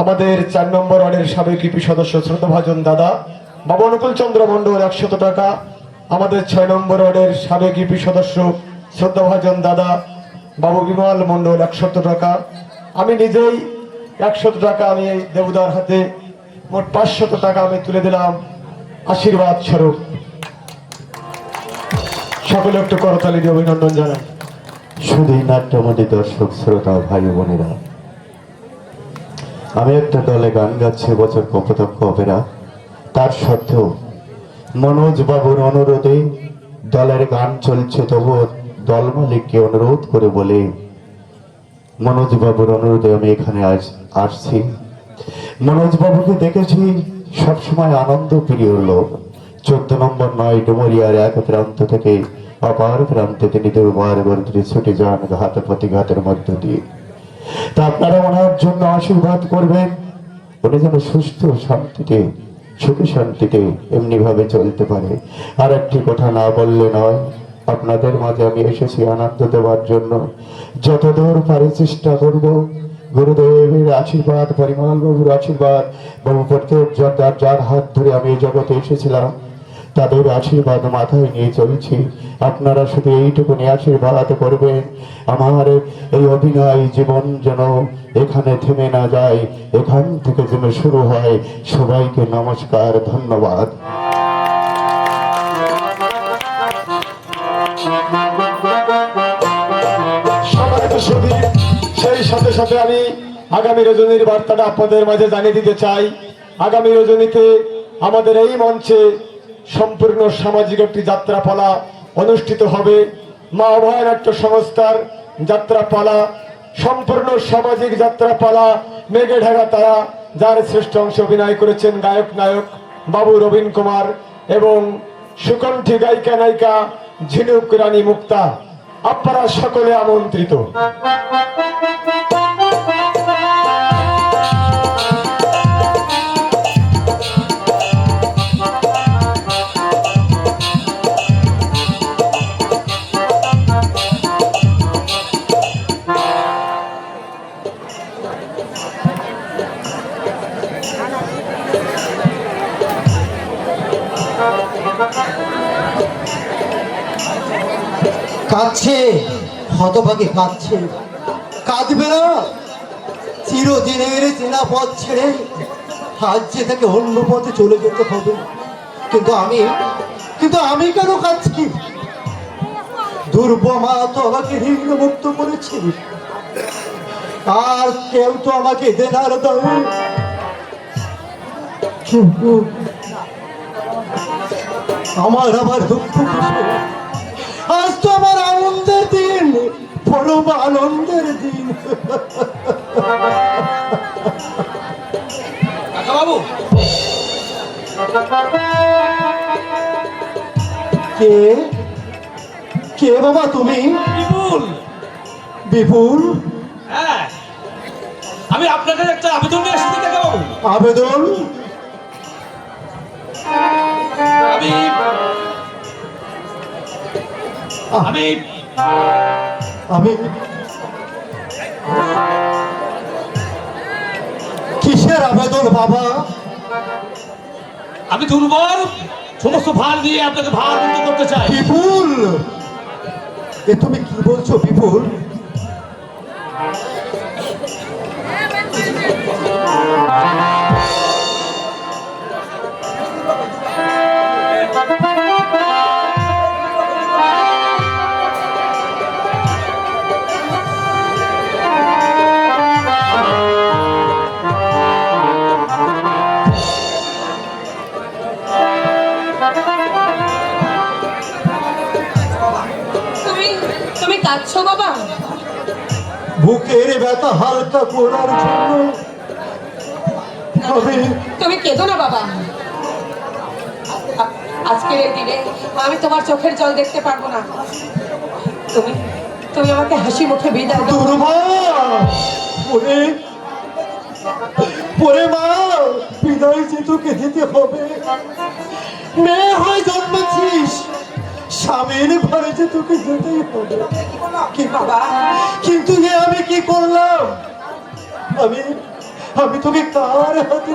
আমাদের 4 নম্বর ওয়ার্ডের সাবেক ইপি সদস্য শ্রদ্ধাভাজন দাদা বাবু অনুকূল চন্দ্র মণ্ডল 100 টাকা। আমাদের 6 নম্বর ওয়ার্ডের সাবেক ইপি সদস্য শ্রদ্ধাভাজন দাদা বাবু বিমল মণ্ডল 100 টাকা। আমি নিজেই 100 টাকা আমি দেবদার হাতে মোট 500 টাকা আমি তুলে দিলাম আশীর্বাদ স্বরূপ। সকলে একটু করতালি দিয়ে অভিনন্দন জানাই। শুধু নাট্যমন্ডী দর্শক শ্রোতা ভাই বোনেরা, আমি একটা দলে গান গাচ্ছি বছর কপোতাক্ষ অপেরা। তার সত্ত্বেও মনোজ বাবুর অনুরোধে দলের গান চলছে, তবু দল মালিককে অনুরোধ করে বলে মনোজ বাবুর অনুরোধে আমি এখানে আসছি। মনোজ বাবুকে দেখেছি সবসময় আনন্দ প্রিয় লোক। 14 নম্বর 9 ডুমুরিয়ার এক প্রান্ত থেকে অপার প্রান্তে তিনি দুর্বার গর্ধে ছুটে যান ঘাত প্রতিঘাতের মধ্য দিয়ে। তা আপনারা ওনার জন্য আশীর্বাদ করবেন, উনি যেন সুস্থ শান্তিতে সুখী শান্তিতে এমনি ভাবে চলতে পারে। আর একটি কথা না বললে নয়, আপনাদের মাঝে আমি এসেছি আনন্দ দেওয়ার জন্য। যতদূর পারি চেষ্টা করব। গুরুদেবের আশীর্বাদ, পরিমল বাবুর আশীর্বাদ, বাবু প্রত্যেক যার হাত ধরে আমি এই জগতে এসেছিলাম তাদের আশীর্বাদ মাথায় নিয়ে চলছি। আপনারা শুধু এইটুকুনি আশীর্বাদ করবেন, আমার এই অভিনয় জীবন যেন এখানে থেমে না যায়, এখান থেকে যেন শুরু হয়। সবাইকে নমস্কার, ধন্যবাদ। সেই সাথে সাথে আমি আগামী রজনীর বার্তাটা আপনাদের মাঝে জানিয়ে দিতে চাই। আগামী রজনীতে আমাদের এই মঞ্চে সম্পূর্ণ সামাজিক একটি যাত্রাপালা অনুষ্ঠিত হবে। মা অভয় নাট্য সংস্থার যাত্রাপালা, সম্পূর্ণ সামাজিক যাত্রাপালা। মেঘে ঢাকা তারা, যার শ্রেষ্ঠ অংশ অভিনয় করেছেন গায়ক নায়ক বাবু রবীন কুমার এবং সুকণ্ঠী গায়িকা নায়িকা ঝিনুক রানী মুক্তা। আপনারা সকলে আমন্ত্রিত। কাঁদছে, হতভাগে কাঁদছে। কাঁদবে না, চিরদিনের চেনা পথ ছেড়ে আজ যে তাকে অন্য পথে চলে যেতে হবে। কিন্তু আমি কেন কাঁদছি? দুর্বমা তো আমাকে ঋণ মুক্ত করেছে, আর কেউ তো আমাকে দেনার দেয়। কিন্তু আমার আবার দুঃখ কিসের? আজ তো আমার আনন্দের দিন, পরম আনন্দের দিন। বাবু, কে কে বাবা তুমি? বিপুল। বিপুল? হ্যাঁ, আমি আপনার কাছে একটা আবেদন নিয়ে এসেছি কাকাবাবু। আবেদন? আমি আমি কিসের আবেদন বাবা? আমি দুর্বল, সমস্ত ভার দিয়ে আপনাকে ভার মুক্ত করতে চাই। বিপুল, এ তুমি কি বলছো বিপুল? তুমি কাঁদছো বাবা? বুকের ব্যথা হালকা করার জন্য। তুমি কেঁদো না বাবা। আজকের এই দিনে আমি তোমার চোখের জল দেখতে পারবো না। তুমি আমাকে হাসি মুখে বিদায় দাও। পরে মা, বিদায় যে তোকে দিতে হবে। মেয়ে হয়ে জন্মেছিস, স্বামীর ঘরে যে তোকে যেতেই হবে। কি বাবা? কিন্তু আমি কি করলাম? আমি তোকে কার হাতে